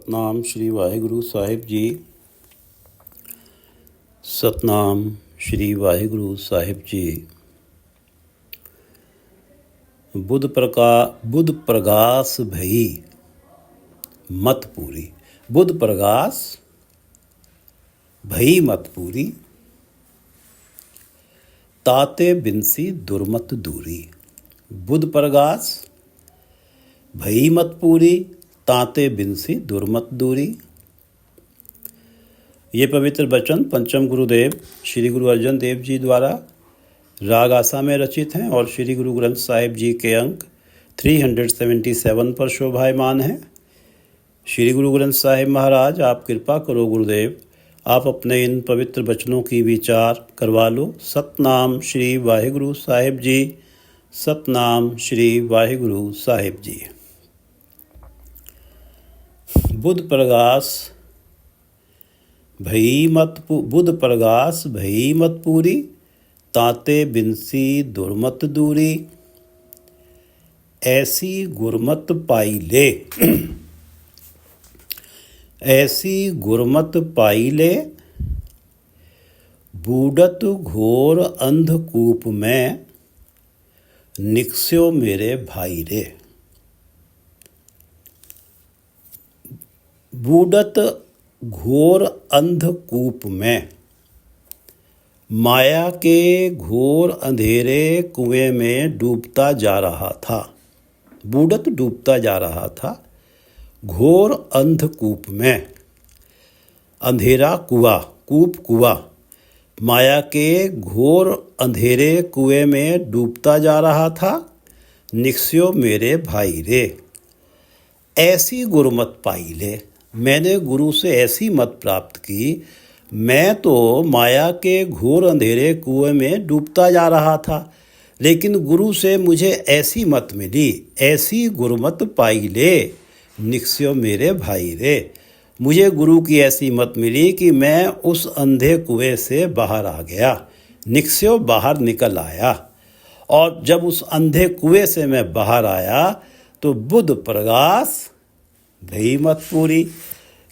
सतनाम श्री वाहिगुरु साहिब जी। सतनाम श्री वाहिगुरु साहिब जी। बुध प्रगास भई मत पूरी। बुध प्रगास भई मत पूरी, ताते बिनसी दुर्मत दूरी। बुध प्रगास भई मत पूरी, ताते बिनसी दुर्मत दूरी। ये पवित्र वचन पंचम गुरुदेव श्री गुरु अर्जन देव जी द्वारा राग आसा में रचित हैं और श्री गुरु ग्रंथ साहिब जी के अंक 377 पर शोभायमान हैं। श्री गुरु ग्रंथ साहिब महाराज, आप कृपा करो गुरुदेव, आप अपने इन पवित्र वचनों की विचार करवा लो। सतनाम श्री वाहिगुरु साहिब जी। सतनाम श्री वाहिगुरु साहिब जी। बुध प्रगास भई मत पूरी, ताते बिनसी दुर्मत दूरी। ऐसी गुरमत पाई ले ऐसी गुरमत पाई ले, बूढ़त घोर अंधकूप में निकस्यो मेरे भाई रे। बूढ़त घोर अंधकूप में, माया के घोर अंधेरे कुएं में डूबता जा रहा था। बूढ़त डूबता जा रहा था घोर अंधकूप में। अंधेरा कुआं, कूप कुआं, माया के घोर अंधेरे कुएं में डूबता जा रहा था। निकस्यो मेरे भाई रे। ऐसी गुरमत पाई ले, मैंने गुरु से ऐसी मत प्राप्त की। मैं तो माया के घोर अंधेरे कुएं में डूबता जा रहा था, लेकिन गुरु से मुझे ऐसी मत मिली। ऐसी गुरमत पाई ले, निकस्यो मेरे भाई रे। मुझे गुरु की ऐसी मत मिली कि मैं उस अंधे कुएं से बाहर आ गया। निकस्यो बाहर निकल आया, और जब उस अंधे कुएं से मैं बाहर आया तो बुध प्रगास भई मत पूरी,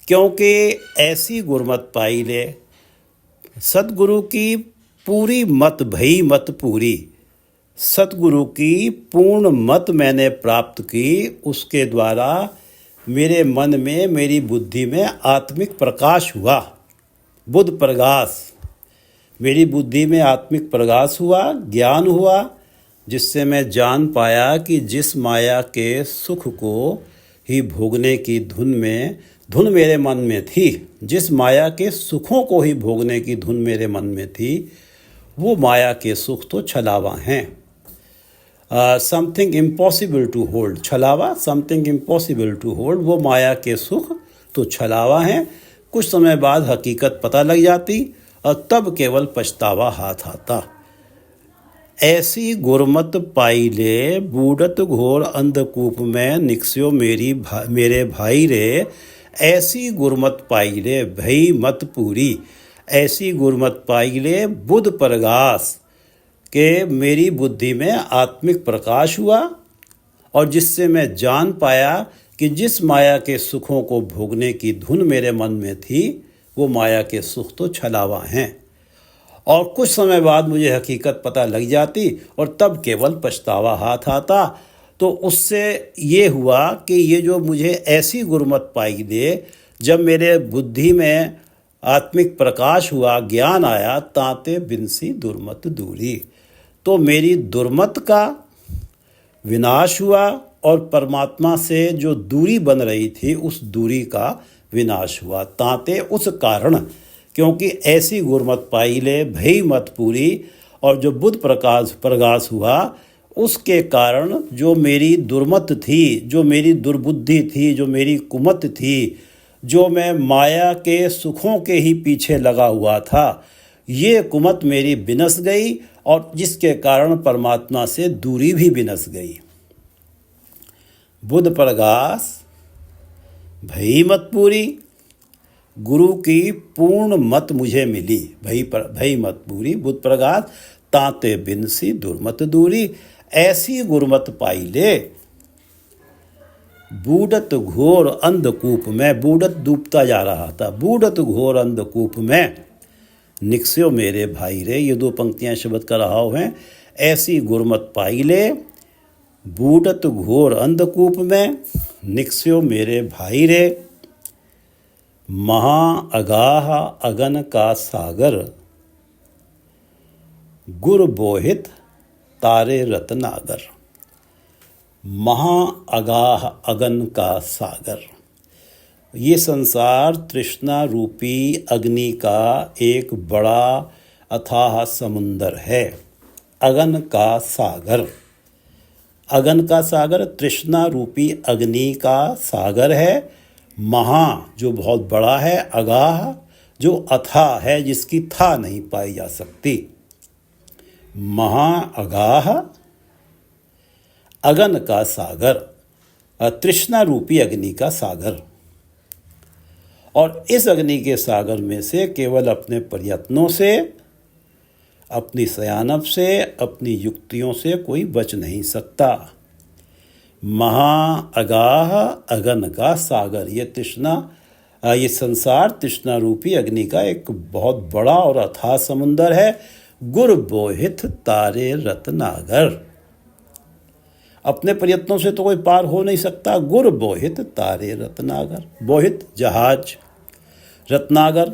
क्योंकि ऐसी गुरमत पाई ले। सतगुरु की पूरी मत भई मत पूरी, सतगुरु की पूर्ण मत मैंने प्राप्त की। उसके द्वारा मेरे मन में, मेरी बुद्धि में आत्मिक प्रकाश हुआ। बुध प्रगास, मेरी बुद्धि में आत्मिक प्रकाश हुआ, ज्ञान हुआ, जिससे मैं जान पाया कि जिस माया के सुख को ही भोगने की धुन मेरे मन में थी, जिस माया के सुखों को ही भोगने की धुन मेरे मन में थी, वो माया के सुख तो छलावा हैं। समथिंग इम्पॉसिबल टू होल्ड, छलावा समथिंग इम्पॉसिबल टू होल्ड। वो माया के सुख तो छलावा हैं। कुछ समय बाद हकीकत पता लग जाती और तब केवल पछतावा हाथ आता। ऐसी गुरमत पाई ले, बूढ़त घोर अंधकूप में निकस्यो मेरे भाई रे। ऐसी गुरमत पाई ले, भई मत पूरी। ऐसी गुरमत पाई ले, बुध प्रगास के मेरी बुद्धि में आत्मिक प्रकाश हुआ, और जिससे मैं जान पाया कि जिस माया के सुखों को भोगने की धुन मेरे मन में थी, वो माया के सुख तो छलावा हैं। और कुछ समय बाद मुझे हकीकत पता लग जाती और तब केवल पछतावा हाथ आता। तो उससे ये हुआ कि ये जो मुझे ऐसी गुरमत पाई दे, जब मेरे बुद्धि में आत्मिक प्रकाश हुआ, ज्ञान आया, ताते बिनसी दुर्मत दूरी। तो मेरी दुर्मत का विनाश हुआ और परमात्मा से जो दूरी बन रही थी, उस दूरी का विनाश हुआ। ताते उस कारण, क्योंकि ऐसी गुरमत पाई ले, भई मत पूरी। और जो बुध प्रगास हुआ, उसके कारण जो मेरी दुर्मत थी, जो मेरी दुर्बुद्धि थी, जो मेरी कुमत थी, जो मैं माया के सुखों के ही पीछे लगा हुआ था, ये कुमत मेरी बिनस गई, और जिसके कारण परमात्मा से दूरी भी बिनस गई। बुध प्रगास भई मत पूरी, गुरु की पूर्ण मत मुझे मिली। भई मत पूरी, बुध प्रगास, ताते बिनसी दुर्मत दूरी। ऐसी गुरमत पाई ले, बूढ़त घोर अंधकूप में, बूढ़त डूबता जा रहा था, बूढ़त घोर अंधकूप में निकस्यो मेरे भाई रे। ये 2 पंक्तियां शब्द का रहा हैं। ऐसी गुरमत पाई ले, बूढ़त घोर अंधकूप में निकस्यो मेरे भाई रे। महा अगाह अगन का सागर, गुर बोहित तारे रत्नागर। महा अगाह अगन का सागर, ये संसार तृष्णा रूपी अग्नि का एक बड़ा अथाह समुंदर है। अगन का सागर, अगन का सागर तृष्णा रूपी अग्नि का सागर है। महा जो बहुत बड़ा है, अगाह जो अथाह है, जिसकी था नहीं पाई जा सकती। महा अगाह अगन का सागर, तृष्णा रूपी अग्नि का सागर। और इस अग्नि के सागर में से केवल अपने प्रयत्नों से, अपनी सयानप से, अपनी युक्तियों से कोई बच नहीं सकता। महा अगाह अगन का सागर, ये तृष्णा, ये संसार तृष्णा रूपी अग्नि का एक बहुत बड़ा और अथाह समुंदर है। गुर बोहित तारे रत्नागर, अपने प्रयत्नों से तो कोई पार हो नहीं सकता। गुर बोहित तारे रत्नागर, बोहित जहाज, रत्नागर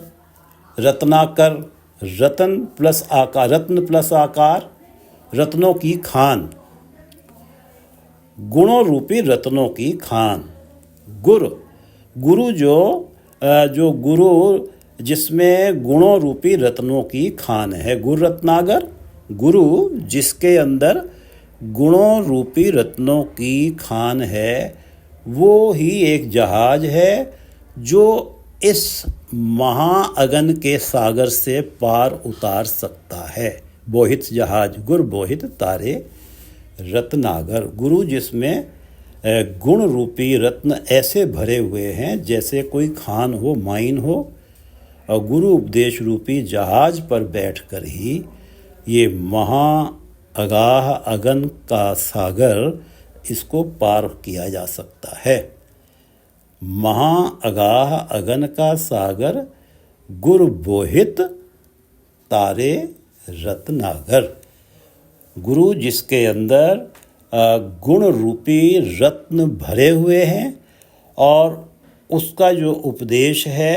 रत्नाकर, रत्न प्लस आकार, रत्न प्लस आकार, रत्नों की खान, गुणों रूपी रत्नों की खान। गुरु, गुरु जो गुरु जिसमें गुणों रूपी रत्नों की खान है। गुरु रत्नागर, गुरु जिसके अंदर गुणों रूपी रत्नों की खान है, वो ही एक जहाज है जो इस महाअगन के सागर से पार उतार सकता है। बोहित जहाज, गुर बोहित तारे रत्नागर, गुरु जिसमें गुण रूपी रत्न ऐसे भरे हुए हैं जैसे कोई खान हो, माइन हो, और गुरु उपदेश रूपी जहाज पर बैठकर ही ये महा अगाह अगन का सागर, इसको पार किया जा सकता है। महा अगाह अगन का सागर, गुर बोहित तारे रत्नागर, गुरु जिसके अंदर गुण रूपी रत्न भरे हुए हैं और उसका जो उपदेश है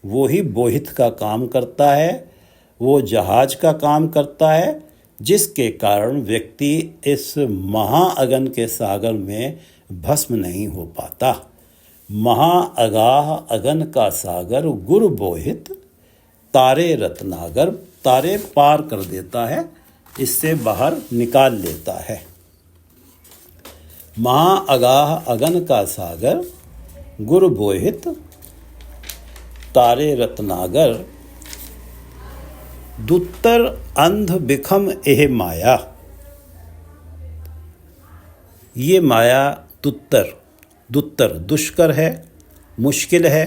वो ही बोहित का काम करता है, वो जहाज का काम करता है, जिसके कारण व्यक्ति इस महाअगन के सागर में भस्म नहीं हो पाता। महाअगाह अगन का सागर, गुर बोहित तारे रत्नागर, तारे पार कर देता है, इससे बाहर निकाल लेता है। महाअगाह अगन का सागर, गुर बोहित तारे रत्नागर। दुत्तर अंध बिखम एह माया, ये माया दुत्तर दुष्कर है, मुश्किल है।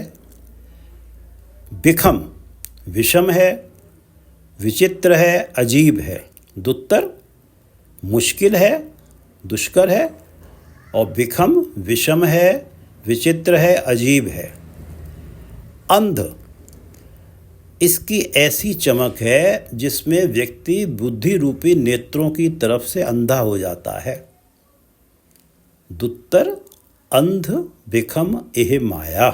बिखम विषम है, विचित्र है, अजीब है। दुत्तर मुश्किल है, दुष्कर है, और बिखम विषम है, विचित्र है, अजीब है। अंध, इसकी ऐसी चमक है जिसमें व्यक्ति बुद्धि रूपी नेत्रों की तरफ से अंधा हो जाता है। दुत्तर अंध बिखम एह माया,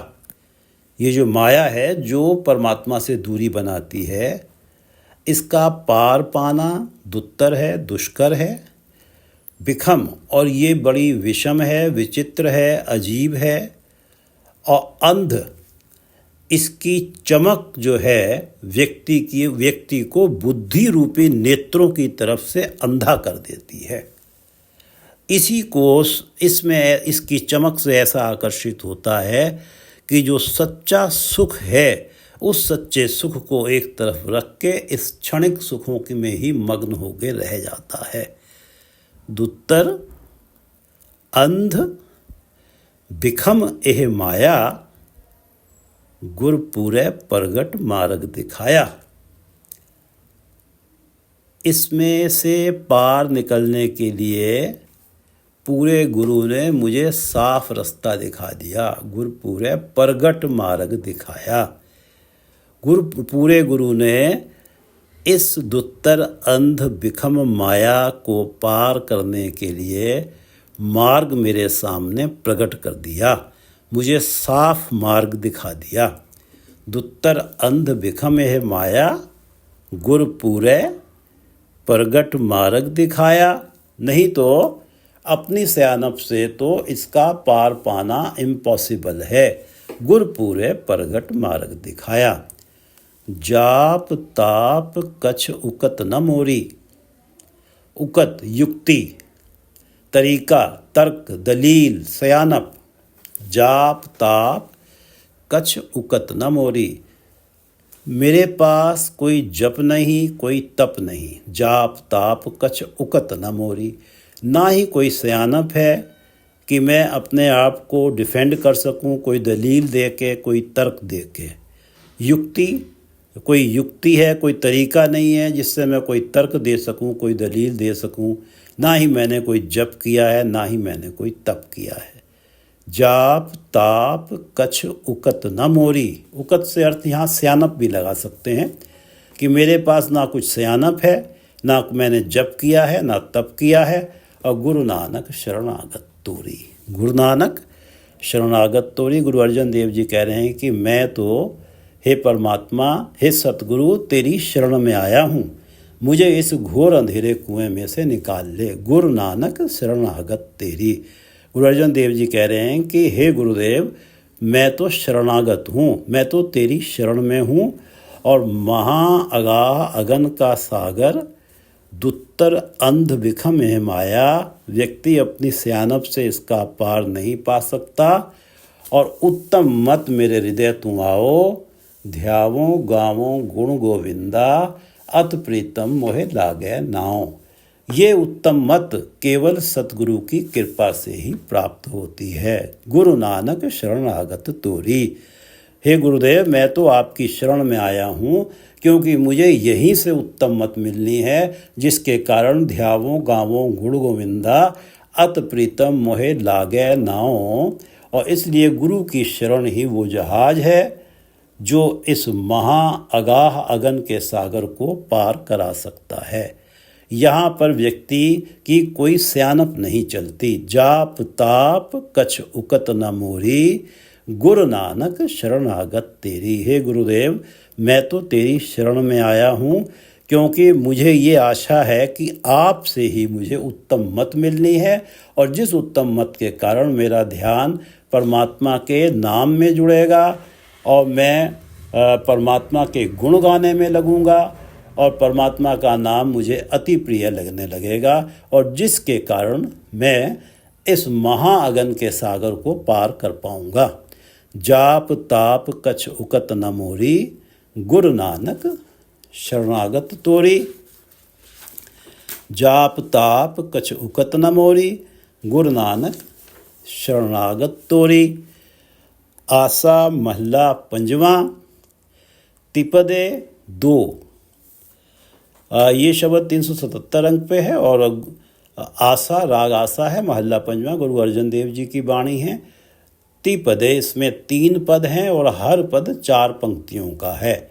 ये जो माया है जो परमात्मा से दूरी बनाती है, इसका पार पाना दुत्तर है, दुष्कर है। बिखम, और ये बड़ी विषम है, विचित्र है, अजीब है। और अंध, इसकी चमक जो है व्यक्ति को बुद्धि रूपी नेत्रों की तरफ से अंधा कर देती है। इसी को इसमें इसकी चमक से ऐसा आकर्षित होता है कि जो सच्चा सुख है उस सच्चे सुख को एक तरफ रख के इस क्षणिक सुखों में ही मग्न होकर रह जाता है। दुत्तर अंध बिखम एह माया, गुर पूरे प्रगट मार्ग दिखाया। इसमें से पार निकलने के लिए पूरे गुरु ने मुझे साफ रास्ता दिखा दिया। गुर पूरे प्रगट मार्ग दिखाया। पूरे गुरु ने इस दुत्तर अंध विखम माया को पार करने के लिए मार्ग मेरे सामने प्रकट कर दिया। मुझे साफ मार्ग दिखा दिया। दुत्तर अंध विखम है माया, गुर पूरे प्रगट मार्ग दिखाया। नहीं तो अपनी सयानप से तो इसका पार पाना इम्पॉसिबल है। गुर पूरे प्रगट मार्ग दिखाया। जाप ताप कछ उकत न मोरी। उकत युक्ति, तरीका, तर्क, दलील, सयानप। जाप ताप कछ उकत न मोरी। मेरे पास कोई जप नहीं, कोई तप नहीं। जाप ताप कछ उकत न मोरी। ना ही कोई सयानप है कि मैं अपने आप को डिफेंड कर सकूं, कोई दलील दे के, कोई तर्क दे के। युक्ति, कोई युक्ति है, कोई तरीका नहीं है जिससे मैं कोई तर्क दे सकूं, कोई दलील दे सकूं। ना ही मैंने कोई जप किया है, ना ही मैंने कोई तप किया है। जाप ताप कछ उकत न मोरी। उकत से अर्थ यहाँ सयानप भी लगा सकते हैं कि मेरे पास ना कुछ सयानप है, ना मैंने जप किया है, ना तप किया है। और गुरु नानक शरणागत तोरी। गुरु नानक शरणागत तोरी। गुरु अर्जन देव जी कह रहे हैं कि मैं तो हे परमात्मा, हे सतगुरु, तेरी शरण में आया हूँ। मुझे इस घोर अंधेरे कुएं में से निकाल ले। गुरु नानक शरणागत तेरी। गुरु अर्जन देव जी कह रहे हैं कि हे गुरुदेव, मैं तो शरणागत हूँ, मैं तो तेरी शरण में हूँ। और महा अगाह अगन का सागर, दुत्तर अंध विखम है माया। व्यक्ति अपनी सयानप से इसका पार नहीं पा सकता। और उत्तम मत मेरे हृदय तू आओ, ध्यावों गावों गुण गोविंदा, अत प्रीतम मोहे लागे नाओ। ये उत्तम मत केवल सतगुरु की कृपा से ही प्राप्त होती है। गुरु नानक शरणागत तोरी। हे गुरुदेव, मैं तो आपकी शरण में आया हूँ क्योंकि मुझे यहीं से उत्तम मत मिलनी है, जिसके कारण ध्यावों गावों गुण गोविंदा, अत प्रीतम मोहे लागे नाओ। और इसलिए गुरु की शरण ही वो जहाज है जो इस महा अगाह अगन के सागर को पार करा सकता है। यहाँ पर व्यक्ति की कोई सयानप नहीं चलती। जाप ताप कछ उकत न मोरी, गुरु नानक शरणागत तेरी। हे गुरुदेव, मैं तो तेरी शरण में आया हूँ क्योंकि मुझे ये आशा है कि आप से ही मुझे उत्तम मत मिलनी है। और जिस उत्तम मत के कारण मेरा ध्यान परमात्मा के नाम में जुड़ेगा और मैं परमात्मा के गुण गाने में लगूंगा और परमात्मा का नाम मुझे अति प्रिय लगने लगेगा। और जिसके कारण मैं इस महाअगन के सागर को पार कर पाऊंगा। जाप ताप कछ उकत न मोरी, गुरु नानक शरणागत तोरी। जाप ताप कछ उकत न मोरी, गुरु नानक शरणागत तोरी। आसा महला पंजवा, तिपदे 2। ये शब्द 377 अंक पे है और आसा, राग आसा है, महला पंजवा गुरु अर्जन देव जी की वाणी है। तिपदे, इसमें 3 पद हैं और हर पद 4 पंक्तियों का है।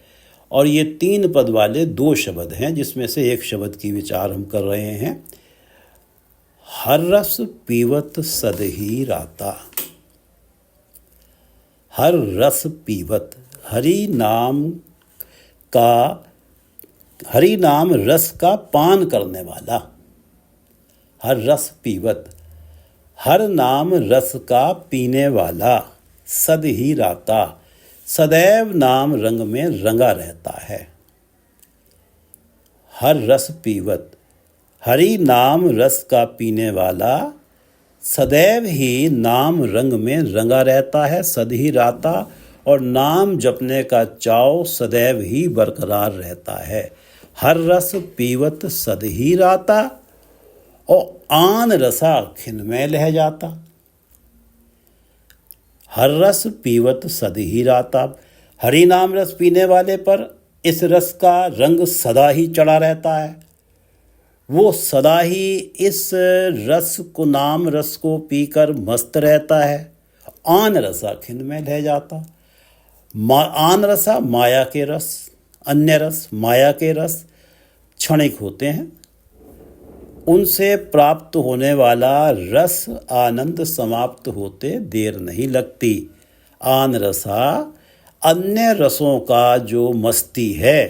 और ये 3 पद वाले 2 शब्द हैं, जिसमें से एक शब्द की विचार हम कर रहे हैं। हर रस पीवत सदही राता। हर रस पीवत, हरि नाम रस का पान करने वाला। हर रस पीवत, हर नाम रस का पीने वाला। सद ही राता, सदैव नाम रंग में रंगा रहता है। हर रस पीवत, हरि नाम रस का पीने वाला, सदैव ही नाम रंग में रंगा रहता है। सद ही राता, और नाम जपने का चाव सदैव ही बरकरार रहता है। हर रस पीवत सद ही राता, और आन रसा खिनमय लह जाता। हर रस पीवत सद ही राता, हरि नाम रस पीने वाले पर इस रस का रंग सदा ही चढ़ा रहता है। वो सदा ही इस रस को, नाम रस को पीकर मस्त रहता है। आन रसा खिन में रह जाता। आन रसा माया के रस, अन्य रस माया के रस क्षणिक होते हैं। उनसे प्राप्त होने वाला रस आनंद समाप्त होते देर नहीं लगती। आन रसा अन्य रसों का जो मस्ती है,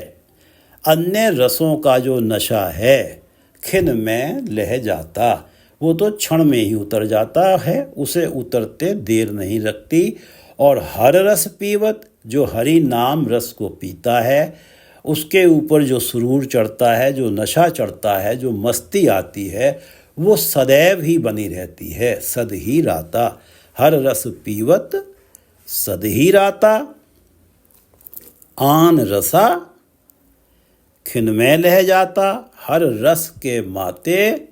अन्य रसों का जो नशा है, खिन में लह जाता। वो तो क्षण में ही उतर जाता है, उसे उतरते देर नहीं लगती। और हर रस पीवत, जो हरि नाम रस को पीता है, उसके ऊपर जो सुरूर चढ़ता है, जो नशा चढ़ता है, जो मस्ती आती है, वो सदैव ही बनी रहती है। सद ही राता, हर रस पीवत सद ही राता। आन रसा खिन में लह जाता, हर रस के माते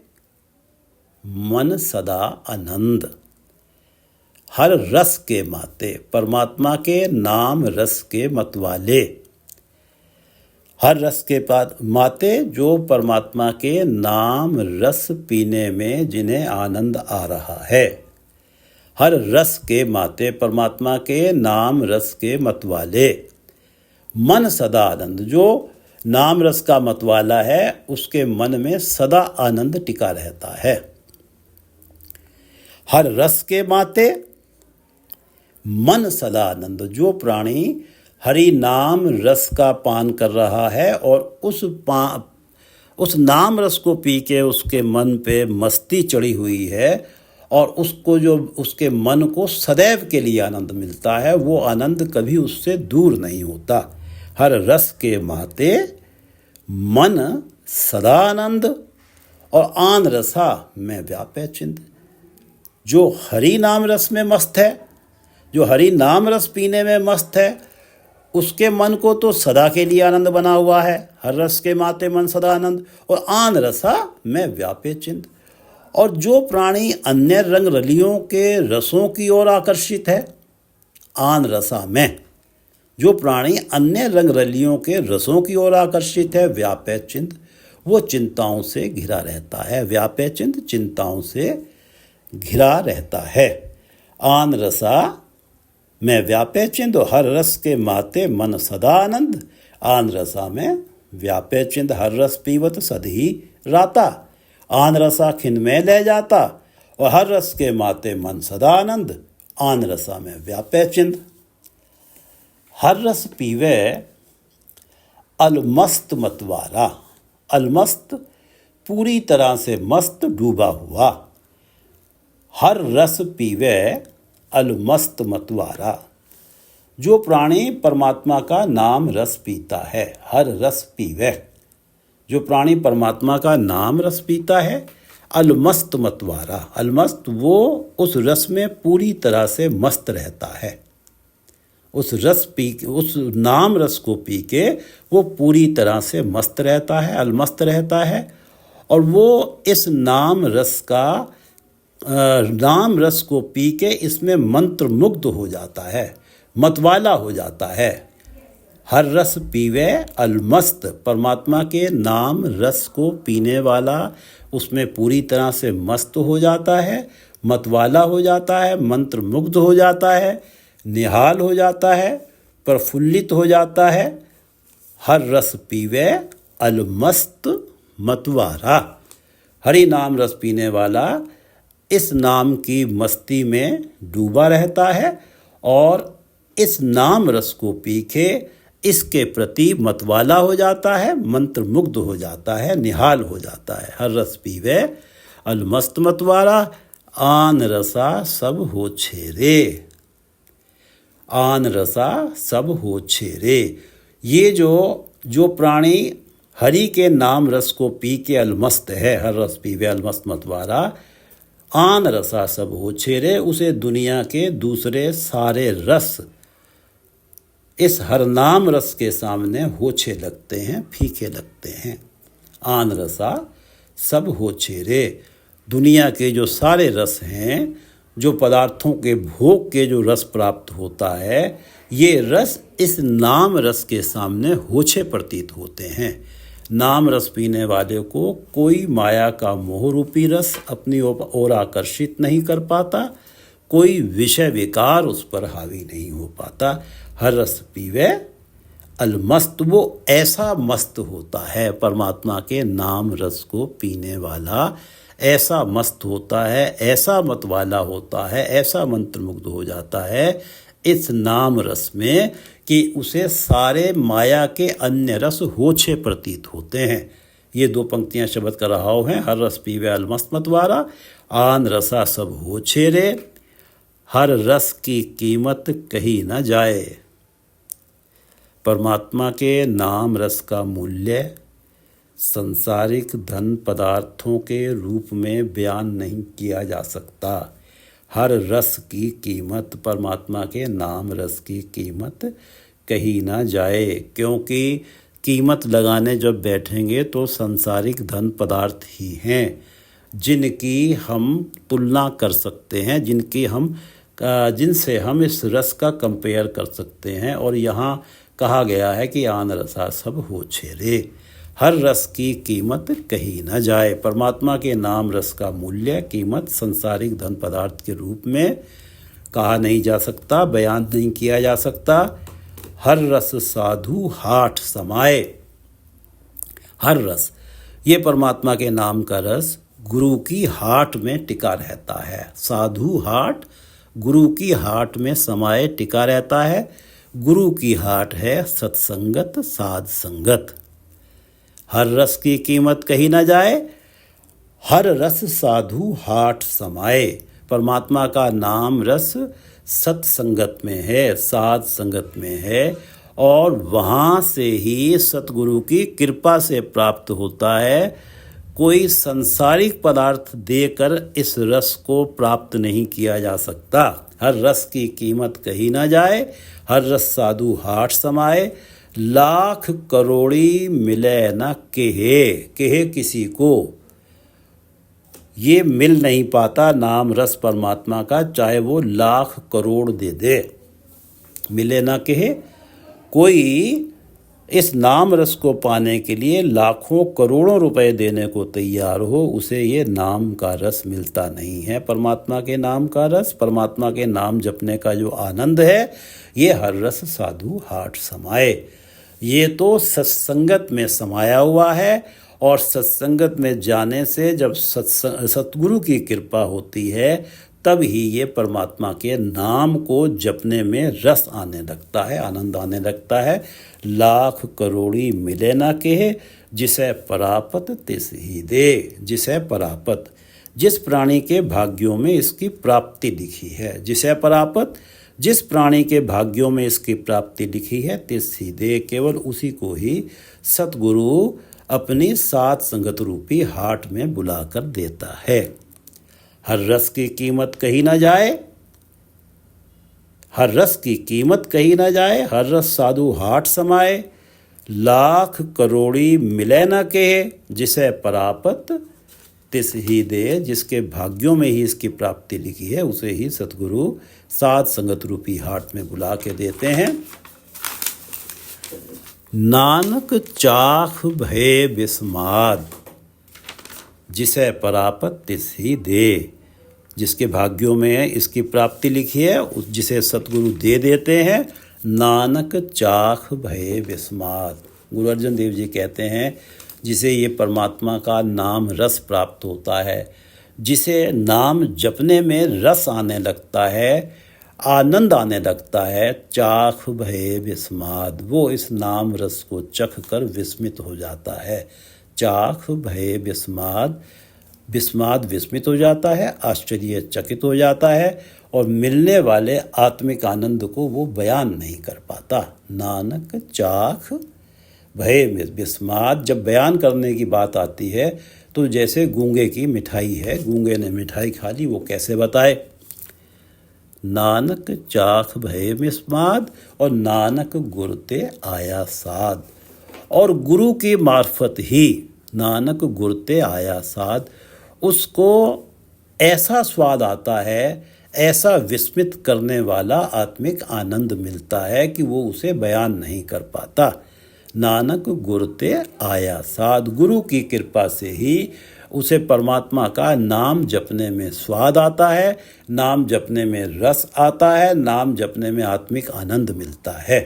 मन सदा आनंद। हर रस के माते, परमात्मा के नाम रस के मतवाले। हर रस के माते, जो परमात्मा के नाम रस पीने में जिन्हें आनंद आ रहा है। हर रस के माते, परमात्मा के नाम रस के मतवाले। मन सदा आनंद, जो नाम रस का मतवाला है, उसके मन में सदा आनंद टिका रहता है। हर रस के माते मन सदा आनंद, जो प्राणी हरि नाम रस का पान कर रहा है और उस नाम रस को पी के उसके मन पे मस्ती चढ़ी हुई है, और उसको जो उसके मन को सदैव के लिए आनंद मिलता है, वो आनंद कभी उससे दूर नहीं होता। हर रस के माते मन सदा आनंद। और आन रसा में व्यापे चिंत, जो हरि नाम रस में मस्त है, जो हरि नाम रस पीने में मस्त है, उसके मन को तो सदा के लिए आनंद बना हुआ है। हर रस के माते मन सदा आनंद। और आन रसा में व्यापे चिंत, और जो प्राणी अन्य रंग रलियों के रसों की ओर आकर्षित है, आन रसा में जो प्राणी अन्य रंग रलियों के रसों की ओर आकर्षित है, व्यापे चिंत, वो चिंताओं से घिरा रहता है। व्यापे चिंत, चिंताओं से घिरा रहता है। आन रसा में व्यापे चिंत, हर रस के माते मन सदा आनंद। आन रसा में व्यापे चिंत, हर रस पीवत सद ही राता। आन रसा खिन में ले जाता, और हर रस के माते मन सदा आनंद। आन रसा में व्यापे चिंत, हर रस पीवे अलमस्त मतवारा। अलमस्त पूरी तरह से मस्त डूबा हुआ। हर रस पीवे अलमस्त मतवारा, जो प्राणी परमात्मा का नाम रस पीता है। हर रस पीवे, जो प्राणी परमात्मा का नाम रस पीता है, अलमस्त मतवारा। अलमस्त, वो उस रस में पूरी तरह से मस्त रहता है। उस नाम रस को पी के वो पूरी तरह से मस्त रहता है, अलमस्त रहता है। और वो इस नाम रस को पी के इसमें मंत्र मुग्ध हो जाता है, मतवाला हो जाता है। हर रस पीवे अलमस्त, परमात्मा के नाम रस को पीने वाला उसमें पूरी तरह से मस्त हो जाता है, मतवाला हो जाता है, मंत्र मुग्ध हो जाता है, निहाल हो जाता है, प्रफुल्लित हो जाता है। हर रस पीवे अलमस्त मतवारा, हरि नाम रस पीने वाला इस नाम की मस्ती में डूबा रहता है, और इस नाम रस को पी के इसके प्रति मतवाला हो जाता है, मंत्र मुग्ध हो जाता है, निहाल हो जाता है। हर रस पीवे अलमस्त मतवारा, आन रसा सब हो छेरे। आन रसा सब हो छेरे, ये जो प्राणी हरि के नाम रस को पी के अलमस्त है, हर रस पीवे अलमस्त मतवारा, आन रसा सब हो छेरे, उसे दुनिया के दूसरे सारे रस इस हर नाम रस के सामने होछे लगते हैं, फीके लगते हैं। आन रसा सब हो छेरे, दुनिया के जो सारे रस हैं, जो पदार्थों के भोग के जो रस प्राप्त होता है, ये रस इस नाम रस के सामने होछे प्रतीत होते हैं। नाम रस पीने वाले को कोई माया का मोह रूपी रस अपनी ओर आकर्षित नहीं कर पाता, कोई विषय विकार उस पर हावी नहीं हो पाता। हर रस पीवे अलमस्त, वो ऐसा मस्त होता है, परमात्मा के नाम रस को पीने वाला ऐसा मस्त होता है, ऐसा मत वाला होता है, ऐसा मंत्रमुग्ध हो जाता है इस नाम रस में कि उसे सारे माया के अन्य रस होछे प्रतीत होते हैं। ये दो पंक्तियां शब्द का रहाव हैं। हर रस पीवे अलमस्त मतवारा, आन रसा सब होछे रे, हर रस की कीमत कही न जाए। परमात्मा के नाम रस का मूल्य संसारिक धन पदार्थों के रूप में बयान नहीं किया जा सकता। हर रस की कीमत, परमात्मा के नाम रस की कीमत कही ना जाए, क्योंकि कीमत लगाने जब बैठेंगे तो संसारिक धन पदार्थ ही हैं जिनकी हम तुलना कर सकते हैं, जिनसे हम इस रस का कंपेयर कर सकते हैं। और यहाँ कहा गया है कि आन रसा सब हो छेरे, हर रस की कीमत कही न जाए। परमात्मा के नाम रस का मूल्य, कीमत संसारिक धन पदार्थ के रूप में कहा नहीं जा सकता, बयान नहीं किया जा सकता। हर रस साधु हाट समाए, हर रस, ये परमात्मा के नाम का रस गुरु की हाट में टिका रहता है। साधु हाट, गुरु की हाट में समाये टिका रहता है। गुरु की हाट है सत्संगत, साध संगत। हर रस की कीमत कही ना जाए, हर रस साधु हाट समाए। परमात्मा का नाम रस सत्संगत में है, साध संगत में है, और वहाँ से ही सतगुरु की कृपा से प्राप्त होता है। कोई संसारिक पदार्थ देकर इस रस को प्राप्त नहीं किया जा सकता। हर रस की कीमत कही ना जाए, हर रस साधु हाट समाए। लाख करोड़ी मिले न केहे किसी को, ये मिल नहीं पाता नाम रस परमात्मा का, चाहे वो लाख करोड़ दे दे। मिले ना कहे, कोई इस नाम रस को पाने के लिए लाखों करोड़ों रुपए देने को तैयार हो, उसे ये नाम का रस मिलता नहीं है। परमात्मा के नाम का रस, परमात्मा के नाम जपने का जो आनंद है, ये हर रस साधु हाट समाए। ये तो सत्संगत में समाया हुआ है, और सत्संगत में जाने से जब सतगुरु की कृपा होती है, तब ही ये परमात्मा के नाम को जपने में रस आने लगता है, आनंद आने लगता है। लाख करोड़ी मिले ना कहे, जिसे परापत तिस ही दे। जिसे परापत, जिस प्राणी के भाग्यों में इसकी प्राप्ति लिखी है, जिसे परापत, जिस प्राणी के भाग्यों में इसकी प्राप्ति लिखी है, तिस ही दे, केवल उसी को ही सतगुरु अपनी साथ संगत रूपी हाट में बुलाकर देता है। हर रस की कीमत कही ना जाए, हर रस की कीमत कही ना जाए, हर रस साधु हाट समाए। लाख करोड़ी मिले न कहे, जिसे परापत तिस ही दे। जिसके भाग्यों में ही इसकी प्राप्ति लिखी है, उसे ही सतगुरु साध संगत रूपी हाट में बुला के देते हैं। नानक चाख भय विस्माद, जिसे परापत तिस ही दे। जिसके भाग्यों में इसकी प्राप्ति लिखी है, जिसे सतगुरु दे देते हैं। नानक चाख भय विस्माद, गुरु अर्जन देव जी कहते हैं, जिसे ये परमात्मा का नाम रस प्राप्त होता है, जिसे नाम जपने में रस आने लगता है, आनंद आने लगता है, चाख भय विस्माद, वो इस नाम रस को चख कर विस्मित हो जाता है। चाख भय विस्माद, विस्माद विस्मित हो जाता है, आश्चर्यचकित हो जाता है, और मिलने वाले आत्मिक आनंद को वो बयान नहीं कर पाता। नानक चाख भय विस्माद, जब बयान करने की बात आती है तो जैसे गूंगे की मिठाई है, गूंगे ने मिठाई खा ली, वो कैसे बताए। नानक चाख भय विस्माद, और नानक गुरते आया साध, और गुरु की मार्फत ही नानक गुरते आया साध, उसको ऐसा स्वाद आता है, ऐसा विस्मित करने वाला आत्मिक आनंद मिलता है कि वो उसे बयान नहीं कर पाता। नानक गुर ते आया साध। गुरु की कृपा से ही उसे परमात्मा का नाम जपने में स्वाद आता है, नाम जपने में रस आता है, नाम जपने में आत्मिक आनंद मिलता है।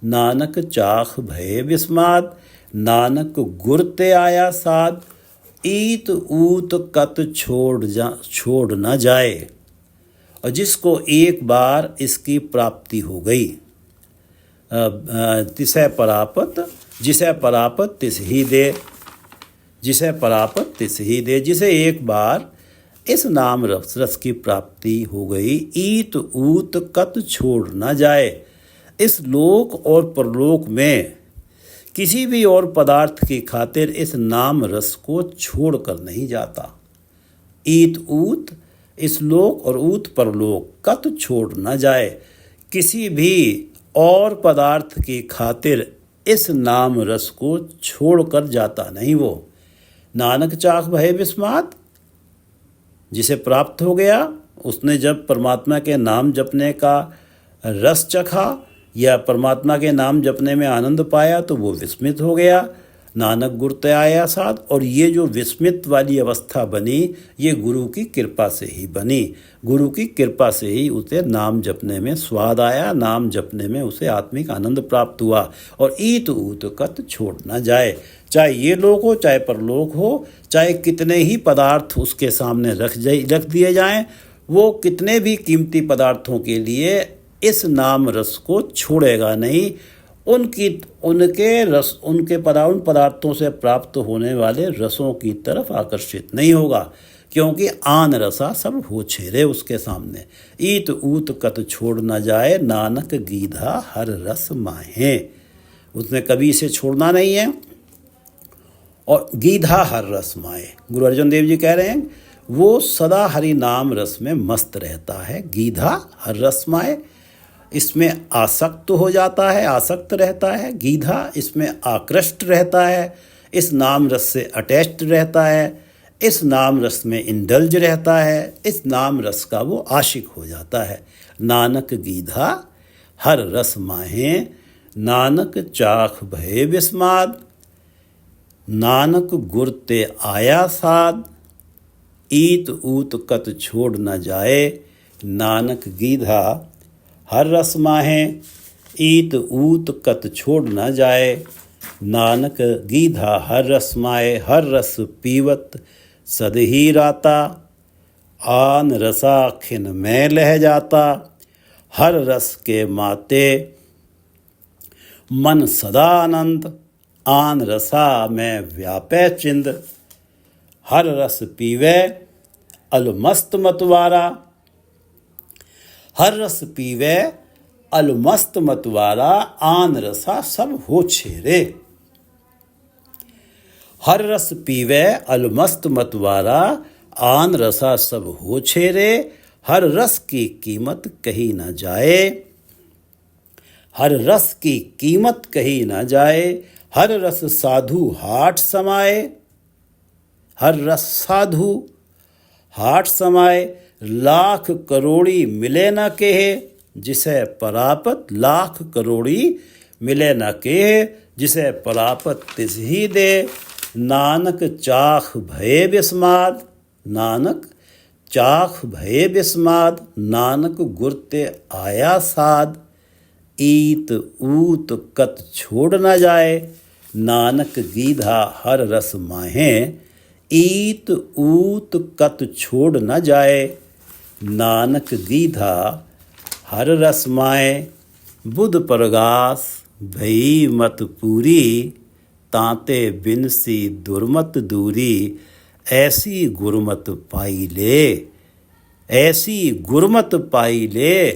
नानक चाख भय विस्माद, नानक गुर ते आया साध। ईत ऊत कत छोड़ न जाए। और जिसको एक बार इसकी प्राप्ति हो गई, तिसै परापत जिसे परापत तिस ही दे, जिसे परापत तिस ही दे। जिसे एक बार इस नाम रस की प्राप्ति हो गई, ईत ऊत कत छोड़ न जाए। इस लोक और परलोक में किसी भी और पदार्थ की खातिर इस नाम रस को छोड़ कर नहीं जाता। ईत ऊत इस लोक और ऊत परलोक कत छोड़ न जाए। किसी भी और पदार्थ की खातिर इस नाम रस को छोड़कर जाता नहीं वो। नानक चाख भय विस्मात, जिसे प्राप्त हो गया, उसने जब परमात्मा के नाम जपने का रस चखा या परमात्मा के नाम जपने में आनंद पाया तो वो विस्मित हो गया। नानक गुर ते आया साध। और ये जो विस्मित वाली अवस्था बनी, ये गुरु की कृपा से ही बनी। गुरु की कृपा से ही उसे नाम जपने में स्वाद आया, नाम जपने में उसे आत्मिक आनंद प्राप्त हुआ। और ईत ऊत कत छोड़ न जाए। चाहे ये लोक हो, चाहे परलोक हो, चाहे कितने ही पदार्थ उसके सामने रख दिए जाएं, वो कितने भी कीमती पदार्थों के लिए इस नाम रस को छोड़ेगा नहीं। उन पदार्थों से प्राप्त होने वाले रसों की तरफ आकर्षित नहीं होगा, क्योंकि आन रसा सब हो छेरे उसके सामने। ईत ऊत कत छोड़ न जाए, नानक गीधा हर रस माहे। उसने कभी इसे छोड़ना नहीं है। और गीधा हर रस माहे, गुरु अर्जुन देव जी कह रहे हैं वो सदा हरि नाम रस में मस्त रहता है। गीधा हर रस माहे, इसमें आसक्त हो जाता है, आसक्त रहता है। गीधा इसमें आकृष्ट रहता है, इस नाम रस से अटैच्ड रहता है, इस नाम रस में इंडल्ज रहता है, इस नाम रस का वो आशिक हो जाता है। नानक गीधा हर रस माहे, नानक चाख भय विस्माद। नानक गुर ते आया साध, ईत ऊत कत छोड़ न जाए। नानक गीधा हर रस माहे, ईत ऊत कत छोड़ न जाए। नानक गीधा हर रस माहे, हर रस पीवत सद ही राता। आन रसा खिन में लह जाता, हर रस के माते मन सदा आनंद। आन रसा में व्यापै चिंद, हर रस पीवे अलमस्त मतवारा। हर रस पीवे अलमस्त मतवारा, आन रसा सब हो छेरे। हर रस पीवे अलमस्त मतवारा, आन रसा सब हो छेरे। हर रस की कीमत कही न जाए, हर रस की कीमत कही न जाए। हर रस साधु हाट समाए, हर रस साधु हाट समाए। लाख करोड़ी मिले न केहे, जिसे परापत लाख करोड़ी मिले न केहे। जिसे परापत तिस ही दे, नानक चाख भय विस्माद। नानक चाख भय विस्माद, नानक गुर ते आया साध। ईत ऊत कत छोड़ न जाए, नानक गीधा हर रस माहे। ईत ऊत कत छोड़ न जाए, नानक गीधा हर रस माहे। बुध परगास भई मत पूरी, तांते बिनसी दुर्मत दूरी। ऐसी गुरमत पाई ले, ऐसी गुरमत पाई ले।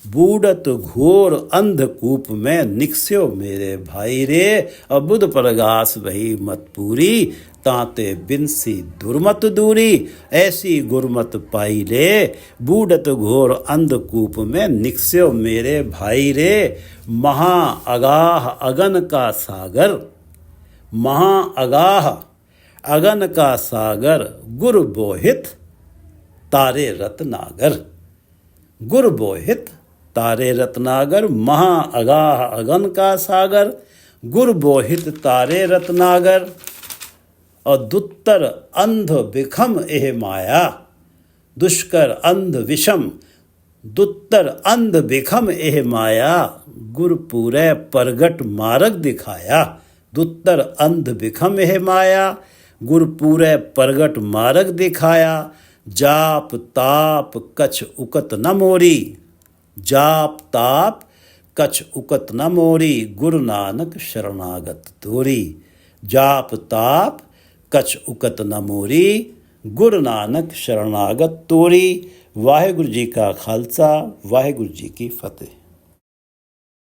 बूढ़त घोर अंधकूप में निकस्यो मेरे भाई रे। अब बुध परगास भई मत पूरी, तांते बिनसी दुर्मत दूरी। ऐसी गुरमत पाई ले, बूढ़त घोर अंधकूप में निकस्यो मेरे भाई रे। महा अगाह अगन का सागर, महा अगाह अगन का सागर। गुर बोहित तारे रत्नागर, गुर बोहित तारे रत्नागर। महा अगाह अगन का सागर, गुर बोहित तारे रत्नागर, और दुत्तर अंध बिखम एह माया। दुष्कर अंध विषम दुत्तर अंध बिखम एह माया, गुर पूरे परगट मार्ग दिखाया। दुत्तर अंध बिखम एह माया, गुर पूरे परगट मार्ग दिखाया। जाप ताप कछ उकत न मोरी, जाप ताप कछ उकत न मोरी, गुरु नानक शरणागत तोरी। जाप ताप कछ उकत न मोरी, गुरु नानक शरणागत तोरी। वाहिगुरु जी का खालसा, वाहिगुरु जी की फतेह।